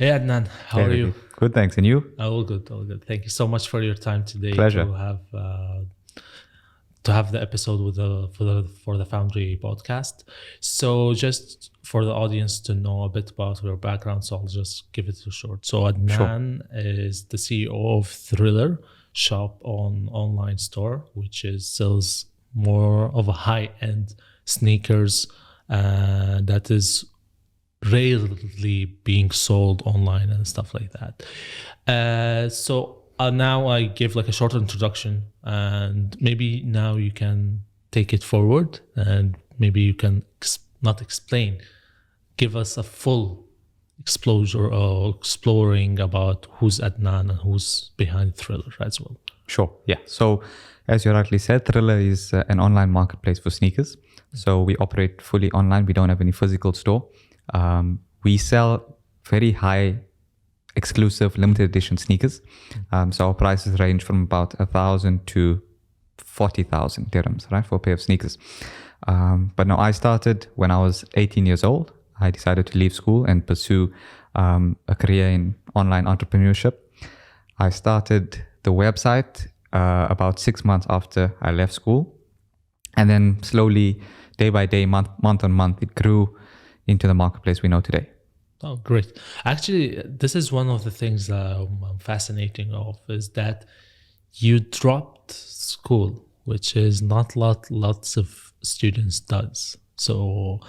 Hey Adnan, how are you? Good, thanks. And you? All good, all good. Thank you so much for your time today. Pleasure. To have the episode with for the Foundry Podcast. So just for the audience to know a bit about your background, so I'll just give it a short. So Adnan is the CEO of Thriller shop online store, which sells more of a high-end sneakers that is rarely being sold online and stuff like that. So now I give like a short introduction, and maybe now you can take it forward, and maybe you can not explain, give us a full exposure or exploring about who's Adnan and who's behind Thriller as well. Sure. Yeah. So as you rightly said, Thriller is an online marketplace for sneakers. So we operate fully online. We don't have any physical store. We sell very high exclusive limited edition sneakers. So our prices range from about 1,000 to 40,000 dirhams, right, for a pair of sneakers. But no, I started when I was 18 years old. I decided to leave school and pursue a career in online entrepreneurship. I started the website about 6 months after I left school. And then slowly, day by day, month on month, it grew into the marketplace we know today. Oh, great. Actually, this is one of the things that I'm fascinating of, is that you dropped school, which is not lots of students does. So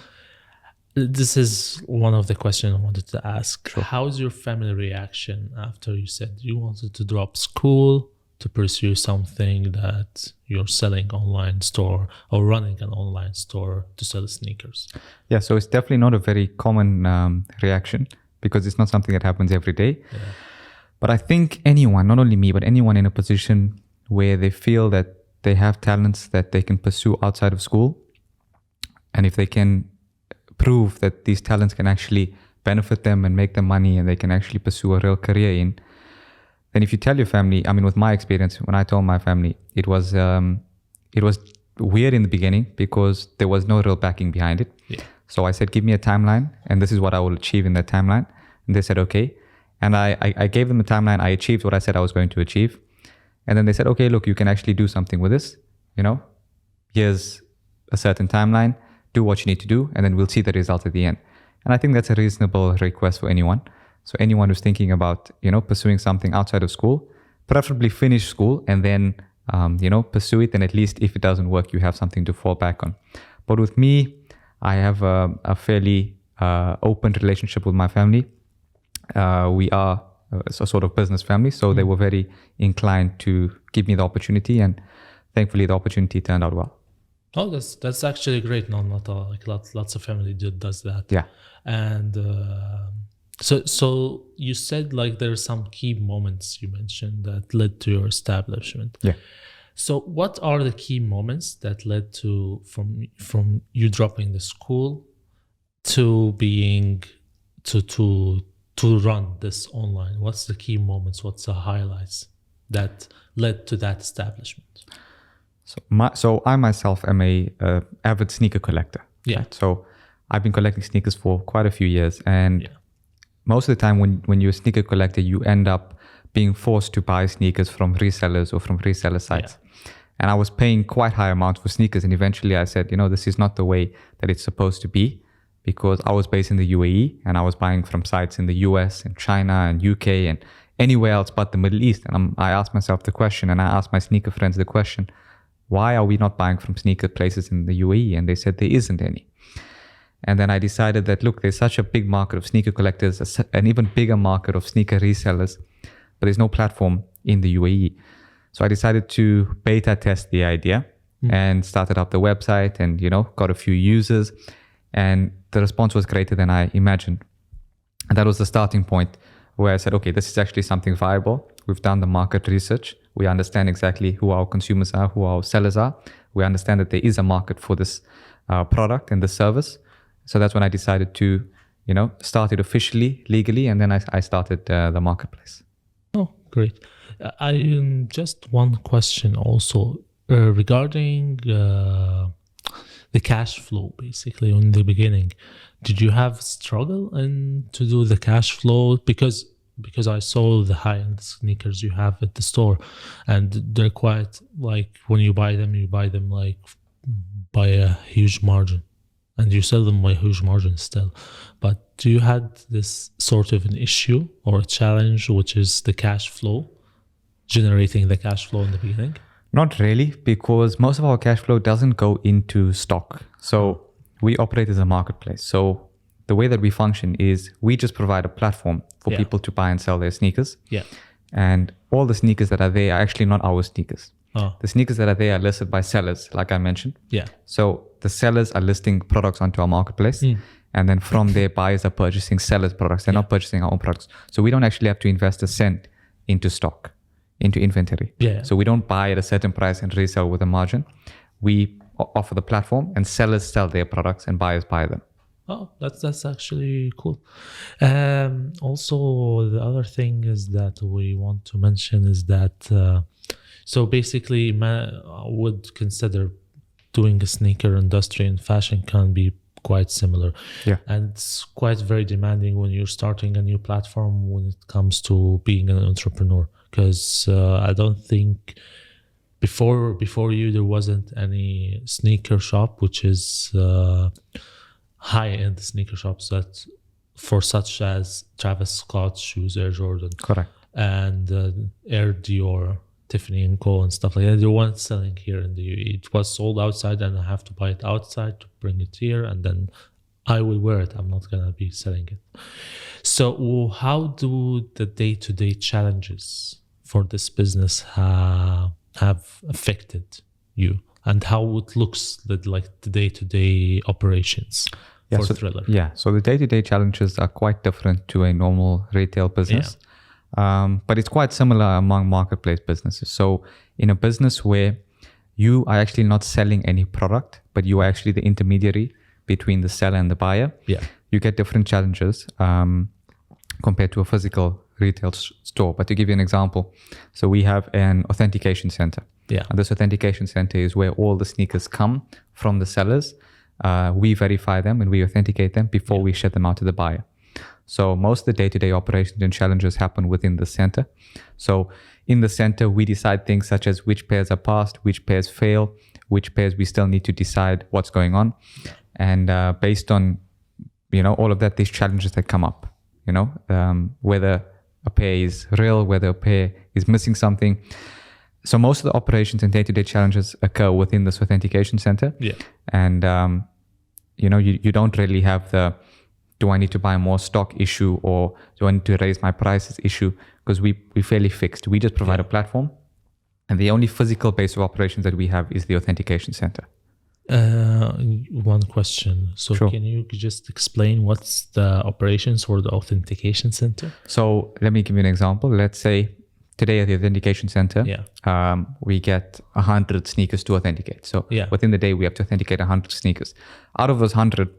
this is one of the questions I wanted to ask. Sure. How's your family reaction after you said you wanted to drop school to pursue something that you're selling online store or running an online store to sell sneakers? Yeah, so it's definitely not a very common reaction, because it's not something that happens every day. Yeah. But I think anyone, not only me, but anyone in a position where they feel that they have talents that they can pursue outside of school, and if they can prove that these talents can actually benefit them and make them money, and they can actually pursue a real career in, then if you tell your family, I mean, with my experience, when I told my family, it was weird in the beginning because there was no real backing behind it. Yeah. So I said, give me a timeline, and this is what I will achieve in that timeline. And they said, okay. And I gave them a timeline. I achieved what I said I was going to achieve. And then they said, okay, look, you can actually do something with this. Here's a certain timeline, do what you need to do, and then we'll see the result at the end. And I think that's a reasonable request for anyone. So anyone who's thinking about, pursuing something outside of school, preferably finish school and then, pursue it. And at least if it doesn't work, you have something to fall back on. But with me, I have a fairly open relationship with my family. We are a sort of business family. So they were very inclined to give me the opportunity. And thankfully, the opportunity turned out well. Oh, that's actually great. No, not all, like lots of family does that. Yeah. And so you said like there are some key moments you mentioned that led to your establishment. Yeah. So what are the key moments that led to from you dropping the school to being to run this online? What's the key moments? What's the highlights that led to that establishment? So I myself am a avid sneaker collector. Yeah. Right? So I've been collecting sneakers for quite a few years, and most of the time when you're a sneaker collector, you end up being forced to buy sneakers from resellers or from reseller sites. Yeah. And I was paying quite high amounts for sneakers, and eventually I said, this is not the way that it's supposed to be, because I was based in the UAE and I was buying from sites in the US and China and UK and anywhere else but the Middle East. And I asked myself the question, and I asked my sneaker friends the question, why are we not buying from sneaker places in the UAE? And they said there isn't any. And then I decided that, look, there's such a big market of sneaker collectors, an even bigger market of sneaker resellers, but there's no platform in the UAE. So I decided to beta test the idea and started up the website and, got a few users, and the response was greater than I imagined. And that was the starting point where I said, okay, this is actually something viable. We've done the market research. We understand exactly who our consumers are, who our sellers are. We understand that there is a market for this product and this service. So that's when I decided to, start it officially, legally, and then I started the marketplace. Oh, great. I just one question also regarding the cash flow basically in the beginning. Did you have struggle in to do the cash flow? Because I saw the high-end sneakers you have at the store, and they're quite like, when you buy them like by a huge margin, and you sell them by a huge margin still. But do you had this sort of an issue or a challenge, which is the cash flow, generating the cash flow in the beginning? Not really, because most of our cash flow doesn't go into stock. So we operate as a marketplace. So the way that we function is we just provide a platform for people to buy and sell their sneakers. Yeah. And all the sneakers that are there are actually not our sneakers. Oh. The sneakers that are there are listed by sellers, like I mentioned. Yeah. So the sellers are listing products onto our marketplace. And then from there, buyers are purchasing sellers' products. They're not purchasing our own products. So we don't actually have to invest a cent into stock, into inventory. Yeah. So we don't buy at a certain price and resell with a margin. We offer the platform, and sellers sell their products and buyers buy them. Oh, that's actually cool. Also, the other thing is that we want to mention is that so basically, I would consider doing a sneaker industry and fashion can be quite similar. Yeah. And it's quite very demanding when you're starting a new platform when it comes to being an entrepreneur. Because I don't think before you there wasn't any sneaker shop which is high-end sneaker shops that for such as Travis Scott shoes, Air Jordan, Correct, and Air Dior, Tiffany & Co. and stuff like that. They weren't selling here in the UAE. It was sold outside, and I have to buy it outside to bring it here, and then I will wear it. I'm not gonna be selling it. So how do the day-to-day challenges for this business have affected you, and how it looks like the day-to-day operations for Thriller? Yeah, so the day-to-day challenges are quite different to a normal retail business. But it's quite similar among marketplace businesses. So in a business where you are actually not selling any product, but you are actually the intermediary between the seller and the buyer, you get different challenges compared to a physical retail store. But to give you an example, so we have an authentication center. Yeah. And this authentication center is where all the sneakers come from the sellers. We verify them and we authenticate them before we ship them out to the buyer. So most of the day-to-day operations and challenges happen within the center. So in the center, we decide things such as which pairs are passed, which pairs fail, which pairs we still need to decide what's going on. And based on, all of that, these challenges that come up, whether a pair is real, whether a pair is missing something. So most of the operations and day-to-day challenges occur within this authentication center. Yeah. And, you don't really have the, do I need to buy more stock issue, or do I need to raise my prices issue? Because we're fairly fixed. We just provide a platform, and the only physical base of operations that we have is the authentication center. One question. So Can you just explain what's the operations for the authentication center? So let me give you an example. Let's say today at the authentication center, we get 100 sneakers to authenticate. So within the day, we have to authenticate 100 sneakers. Out of those 100,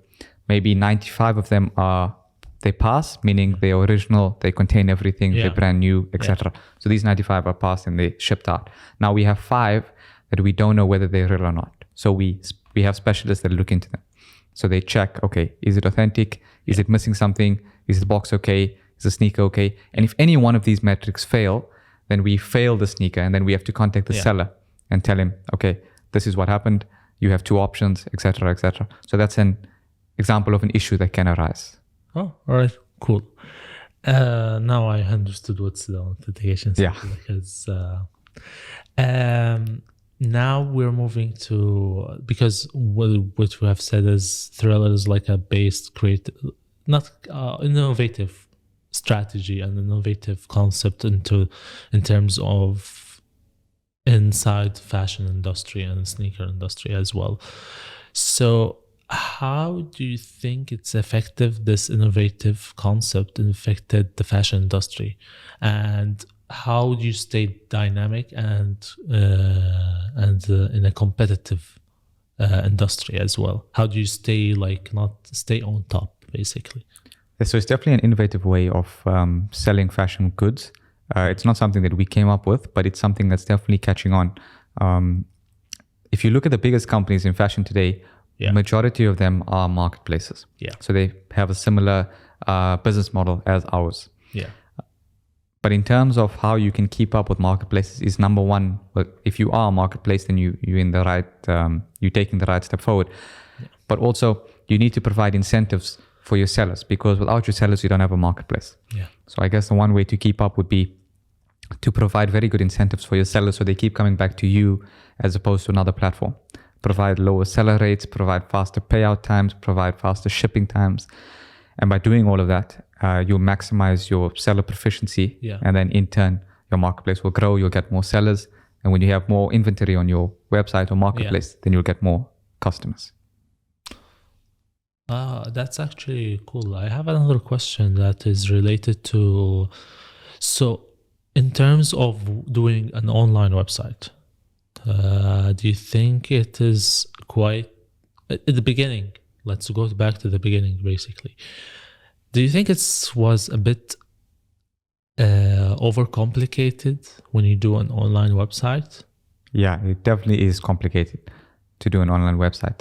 maybe 95 of them they pass, meaning they're original, they contain everything, they're brand new, etc. So these 95 are passed and they shipped out. Now we have 5 that we don't know whether they're real or not. So we have specialists that look into them. So they check, okay, is it authentic? Is it missing something? Is the box okay? Is the sneaker okay? And if any one of these metrics fail, then we fail the sneaker, and then we have to contact the seller and tell him, okay, this is what happened. You have 2 options, etc., etc. So that's an example of an issue that can arise. Oh, all right, cool. Now I understood what's the authentication center. Because now we're moving to, because what we have said is Thriller is like a based, innovative strategy and innovative concept in terms of inside fashion industry and sneaker industry as well. So how do you think it's effective, this innovative concept affected the fashion industry, and how do you stay dynamic and in a competitive industry as well? How do you stay stay on top basically? So it's definitely an innovative way of selling fashion goods. It's not something that we came up with, but it's something that's definitely catching on. If you look at the biggest companies in fashion today, majority of them are marketplaces. Yeah. So they have a similar business model as ours. Yeah. But in terms of how you can keep up with marketplaces is number one, if you are a marketplace, then you're in the right, you're taking the right step forward. Yeah. But also you need to provide incentives for your sellers, because without your sellers, you don't have a marketplace. Yeah. So I guess the one way to keep up would be to provide very good incentives for your sellers so they keep coming back to you as opposed to another platform. Provide lower seller rates, provide faster payout times, provide faster shipping times. And by doing all of that, you'll maximize your seller proficiency. Yeah. And then in turn, your marketplace will grow, you'll get more sellers. And when you have more inventory on your website or marketplace, then you'll get more customers. That's actually cool. I have another question that is related to, so in terms of doing an online website, do you think it is quite, at the beginning, let's go back to the beginning basically. Do you think it was a bit overcomplicated when you do an online website? Yeah, it definitely is complicated to do an online website.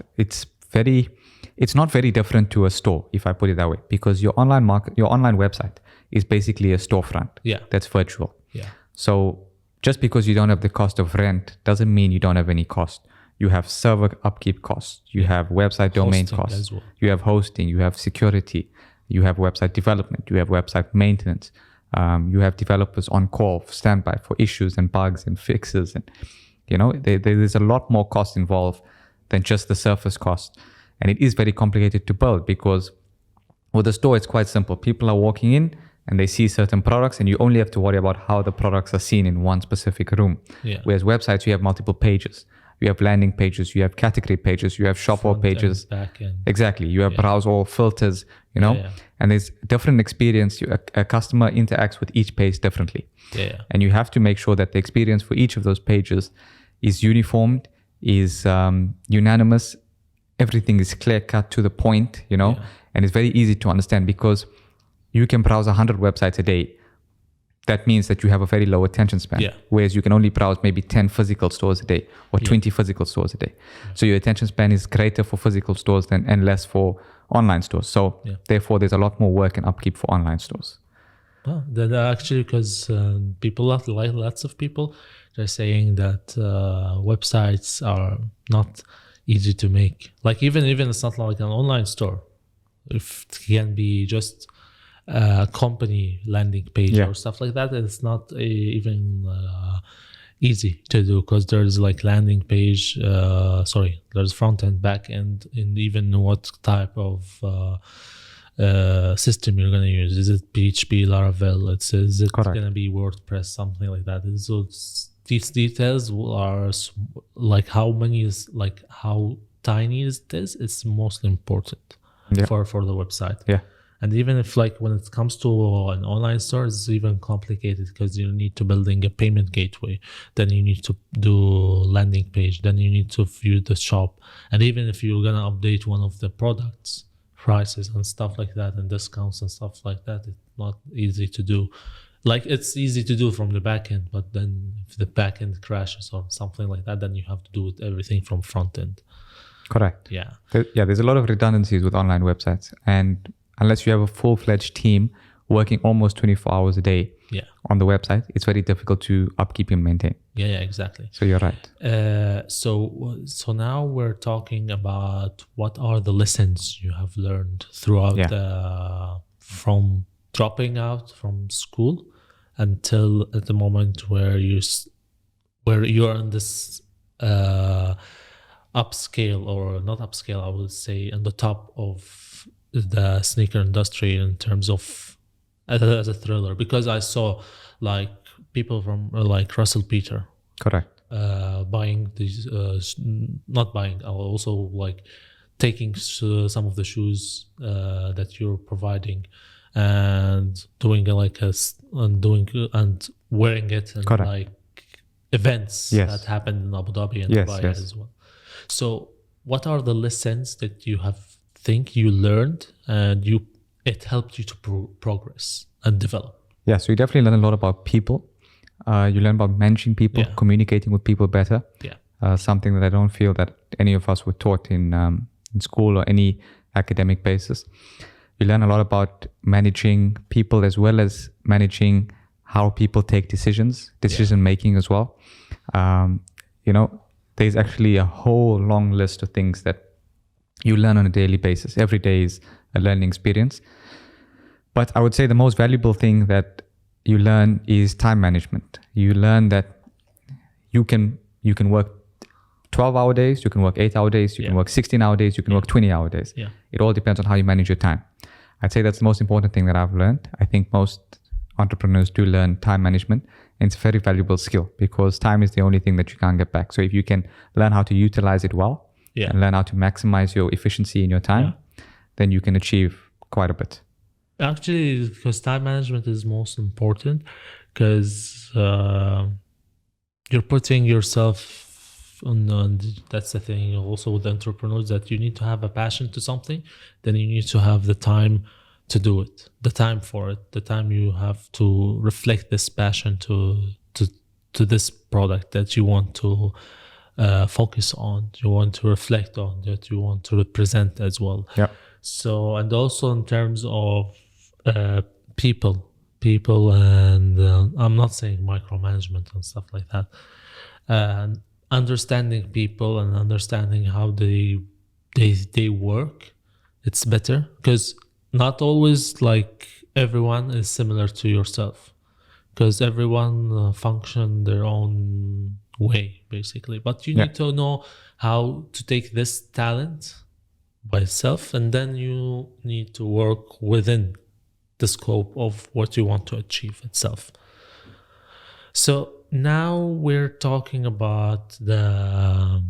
It's not very different to a store, if I put it that way, because your online website is basically a storefront. Yeah. That's virtual. Yeah. So just because you don't have the cost of rent doesn't mean you don't have any cost. You have server upkeep costs. You have website domain costs. As well. You have hosting. You have security. You have website development. You have website maintenance. You have developers on call, standby for issues and bugs and fixes. And, there's a lot more cost involved than just the surface cost. And it is very complicated to build because with a store, it's quite simple. People are walking in and they see certain products and you only have to worry about how the products are seen in one specific room. Yeah. Whereas websites, you have multiple pages. You have landing pages, you have category pages, you have shop all pages. Back end. Exactly. You have browse all filters, and there's different experience. A customer interacts with each page differently. Yeah. And you have to make sure that the experience for each of those pages is uniformed, is unanimous. Everything is clear cut to the point, and it's very easy to understand because you can browse 100 websites a day. That means that you have a very low attention span. Yeah. Whereas you can only browse maybe 10 physical stores a day or 20 physical stores a day. So your attention span is greater for physical stores and less for online stores. So therefore, there's a lot more work and upkeep for online stores. Well, that actually, because lots of people, they're saying that websites are not easy to make. Like even it's not like an online store. If it can be just a company landing page or stuff like that, it's not even easy to do because there's like landing page, there's front end, back end, and even what type of system you're going to use. Is it PHP, Laravel? Is it going to be WordPress, something like that? So these details are like how tiny is this? It's most important for the website. Yeah. And even if when it comes to an online store, it's even complicated because you need to building a payment gateway. Then you need to do landing page. Then you need to view the shop. And even if you're going to update one of the products, prices and stuff like that, and discounts and stuff like that, it's not easy to do. It's easy to do from the back end, but then if the back end crashes or something like that, then you have to do everything from front end. Correct. Yeah. There's a lot of redundancies with online websites. And unless you have a full-fledged team working almost 24 hours a day on the website, it's very difficult to upkeep and maintain. Yeah, exactly. So you're right. So now we're talking about what are the lessons you have learned throughout from dropping out from school until at the moment where you're in this upscale, or not upscale, I would say, on the top of the sneaker industry in terms of as a thriller, because I saw people from Russell Peter buying these not buying, also taking some of the shoes that you're providing and doing and wearing it and events that happened in Abu Dhabi and Dubai as well. So what are the lessons that you think you learned and it helped you to progress and develop? Yeah, so you definitely learn a lot about people. You learn about managing people, communicating with people better. Yeah. Something that I don't feel that any of us were taught in in school or any academic basis. You learn a lot about managing people as well as managing how people take decision making as well. There's actually a whole long list of things that you learn on a daily basis. Every day is a learning experience. But I would say the most valuable thing that you learn is time management. You learn that you can work 12-hour days, you can work 8-hour days, you can work 16-hour days, you can work 20-hour days. Yeah. It all depends on how you manage your time. I'd say that's the most important thing that I've learned. I think most entrepreneurs do learn time management, and it's a very valuable skill because time is the only thing that you can't get back. So if you can learn how to utilize it well and learn how to maximize your efficiency in your time, then you can achieve quite a bit. Actually, because time management is most important, because you're putting yourself on that's the thing also with entrepreneurs, that you need to have a passion to something, then you need to have the time to do it, the time for it, the time you have to reflect this passion to this product that you want to focus on, you want to reflect on, that you want to represent as well. Yeah. So, and also in terms of people, and I'm not saying micromanagement and stuff like that, and understanding people and understanding how they work, it's better, because not always like everyone is similar to yourself, because everyone function their own way basically, but you need to know how to take this talent by itself, and then you need to work within the scope of what you want to achieve itself. So now we're talking about the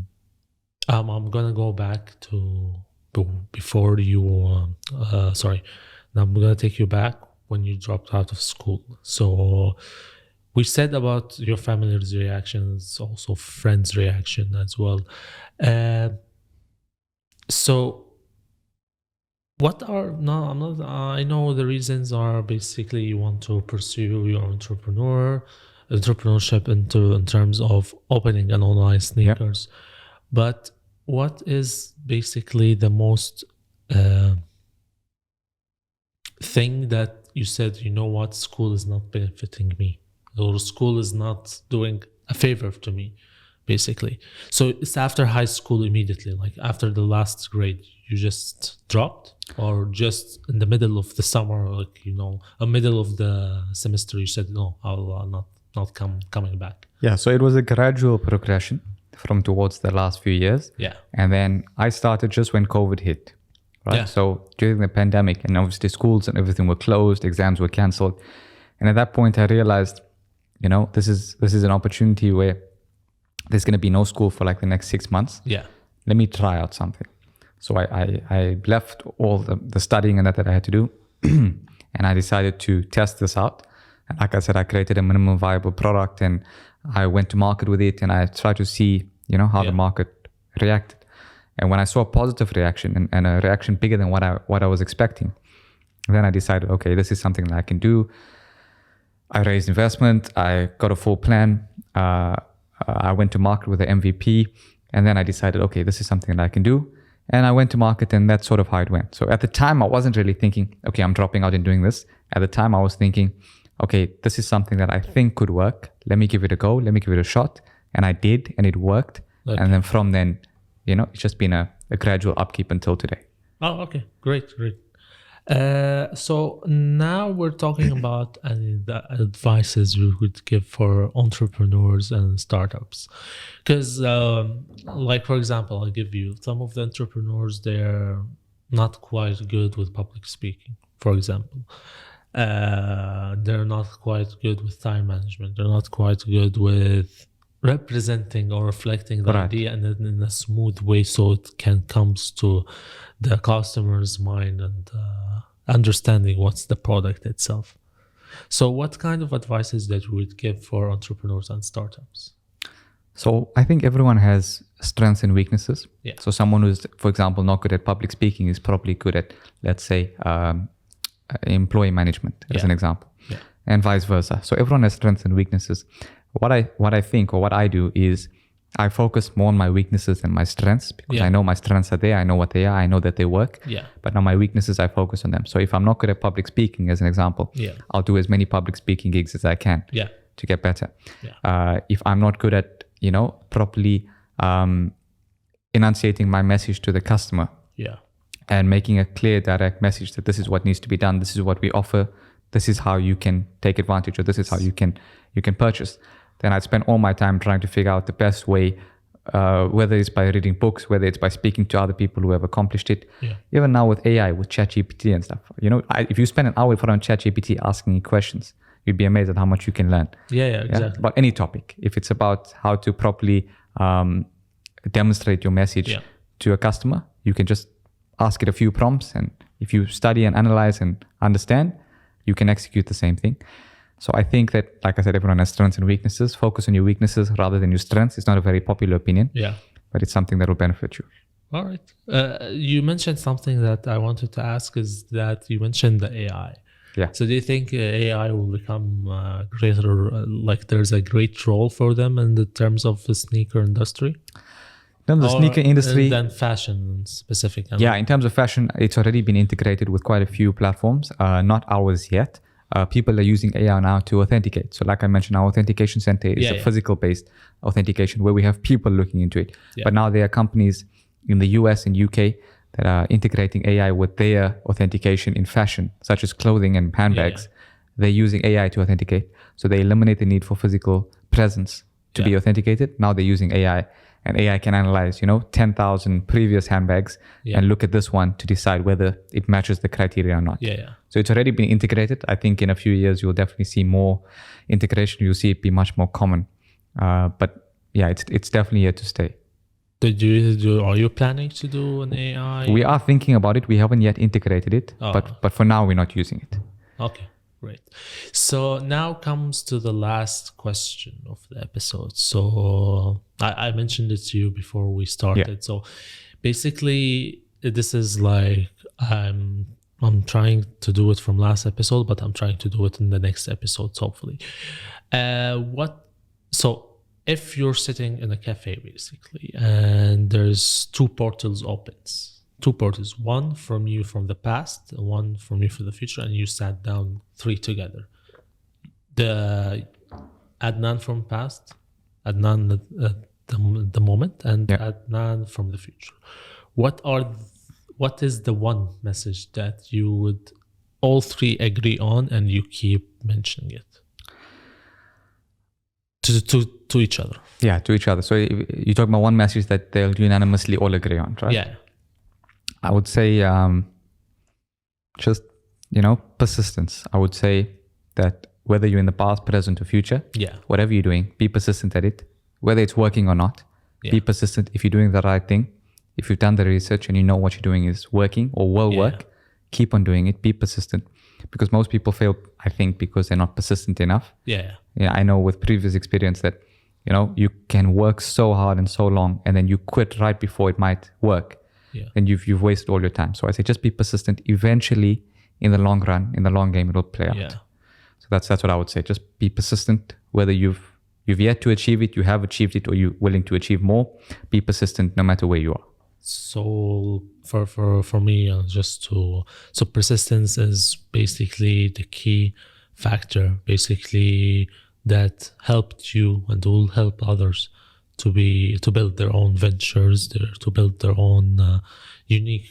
I'm gonna go back to before you now I'm gonna take you back when you dropped out of school. So we said about your family's reactions, also friends' reaction as well. So what are I know the reasons are basically you want to pursue your entrepreneurship in terms of opening an online sneakers. But what is basically the most thing that you said, you know what, school is not benefiting me, or school is not doing a favor to me, basically? So it's after high school immediately, like after the last grade, you just dropped, or just in the middle of the summer, like, a middle of the semester, you said, no, I'll not coming back? Yeah, so it was a gradual progression from towards the last few years. Yeah. And then I started just when COVID hit, right? Yeah. So during the pandemic, and obviously schools and everything were closed, exams were canceled. And at that point I realized, this is an opportunity where there's going to be no school for like the next 6 months. Yeah. Let me try out something. So I left all the studying and that I had to do, and I decided to test this out. And like I said, I created a minimum viable product, and I went to market with it, and I tried to see, how the market reacted. And when I saw a positive reaction and a reaction bigger than what I was expecting, then I decided, okay, this is something that I can do. I raised investment. I got a full plan. I went to market with the MVP, and then I decided, okay, this is something that I can do. And I went to market, and that's sort of how it went. So at the time, I wasn't really thinking, okay, I'm dropping out and doing this. At the time, I was thinking, okay, this is something that I think could work. Let me give it a go. Let me give it a shot. And I did, and it worked. Okay. And then from then, it's just been a gradual upkeep until today. Oh, okay. Great. So now we're talking about the advices you would give for entrepreneurs and startups. Because like, for example, I'll give you some of the entrepreneurs, they're not quite good with public speaking, for example. They're not quite good with time management. They're not quite good with representing or reflecting the idea in a smooth way, so it can comes to the customer's mind and understanding what's the product itself. So what kind of advices that you would give for entrepreneurs and startups? So I think everyone has strengths and weaknesses. Yeah. So someone who's, for example, not good at public speaking is probably good at, let's say, employee management, as an example, and vice versa. So everyone has strengths and weaknesses. What I think, or what I do, is I focus more on my weaknesses than my strengths because I know my strengths are there. I know what they are. I know that they work. Yeah. But now my weaknesses, I focus on them. So if I'm not good at public speaking, as an example, I'll do as many public speaking gigs as I can to get better. Yeah. If I'm not good at, properly enunciating my message to the customer and making a clear, direct message that this is what needs to be done, this is what we offer, this is how you can take advantage, or this is how you can purchase, then I'd spend all my time trying to figure out the best way, whether it's by reading books, whether it's by speaking to other people who have accomplished it. Even now with AI, with ChatGPT and stuff, if you spend an hour in front of ChatGPT asking it questions, you'd be amazed at how much you can learn. Exactly. About any topic. If it's about how to properly demonstrate your message to a customer, you can just ask it a few prompts, and if you study and analyze and understand, you can execute the same thing. So I think that, like I said, everyone has strengths and weaknesses. Focus on your weaknesses rather than your strengths. It's not a very popular opinion, but it's something that will benefit you. All right. You mentioned something that I wanted to ask, is that you mentioned the AI. So do you think AI will become greater, like there's a great role for them in the terms of the sneaker industry? In terms of sneaker industry, and then fashion specific. In terms of fashion, it's already been integrated with quite a few platforms, not ours yet. People are using AI now to authenticate. So like I mentioned, our authentication center is a physical-based authentication where we have people looking into it. But now there are companies in the US and UK that are integrating AI with their authentication in fashion, such as clothing and handbags. They're using AI to authenticate. So they eliminate the need for physical presence to be authenticated. Now they're using AI. And AI can analyze, 10,000 previous handbags and look at this one to decide whether it matches the criteria or not. So it's already been integrated. I think in a few years, you'll definitely see more integration. You'll see it be much more common. But it's definitely here to stay. Are you planning to do an AI? We are thinking about it. We haven't yet integrated it, but for now, we're not using it. Okay. Great. So now comes to the last question of the episode. So I mentioned it to you before we started. So basically, this is like I'm trying to do it from last episode, but I'm trying to do it in the next episodes, hopefully. So if you're sitting in a cafe, basically, and there's two portals, one from you from the past, one from you for the future, and you sat down three together. The Adnaan from past, Adnaan the moment, and Adnaan from the future. What is the one message that you would all three agree on and you keep mentioning it to each other? Yeah, to each other. So you talk about one message that they'll unanimously all agree on, right? Yeah. I would say just, persistence. I would say that whether you're in the past, present, or future, whatever you're doing, be persistent at it. Whether it's working or not, be persistent. If you're doing the right thing, if you've done the research and you know what you're doing is working or will work, keep on doing it. Be persistent. Because most people fail, I think, because they're not persistent enough. I know with previous experience that, you can work so hard and so long and then you quit right before it might work. Then you've wasted all your time. So I say just be persistent. Eventually, in the long run, in the long game, it'll play out. So that's what I would say. Just be persistent. Whether you've yet to achieve it, you have achieved it, or you're willing to achieve more, be persistent no matter where you are. So for me, so persistence is basically the key factor, basically that helped you and will help others to build their own ventures, to build their own unique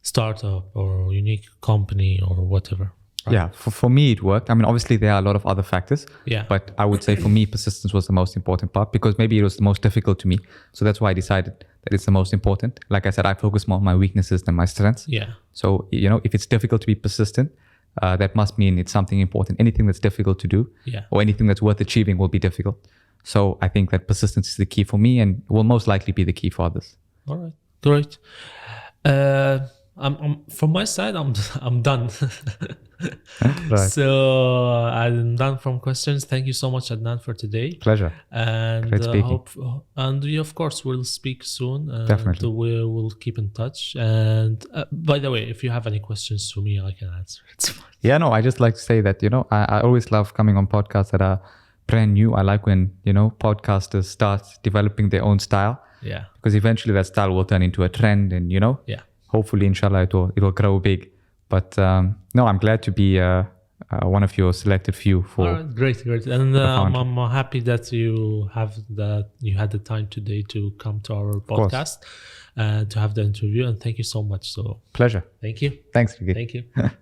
startup or unique company or whatever. Right? Yeah, for me it worked. I mean, obviously there are a lot of other factors, but I would say for me persistence was the most important part because maybe it was the most difficult to me. So that's why I decided that it's the most important. Like I said, I focus more on my weaknesses than my strengths. So, if it's difficult to be persistent, that must mean it's something important. Anything that's difficult to do or anything that's worth achieving will be difficult. So I think that persistence is the key for me and will most likely be the key for others. All right, great. I'm from my side. I'm done. Right. So I'm done from questions. Thank you so much, Adnaan, for today. Pleasure. And great speaking. We of course will speak soon. Definitely. We will keep in touch. And by the way, if you have any questions to me, I can answer. It's fine. Yeah, no, I just like to say that I always love coming on podcasts that are brand new. I like when, podcasters start developing their own style. Yeah. Because eventually that style will turn into a trend and, hopefully, inshallah, it'll grow big. But no, I'm glad to be one of your selected few for. All right, great. And I'm happy that you had the time today to come to our podcast and to have the interview. And thank you so much. So pleasure. Thank you. Thanks, Ricky. Thank you.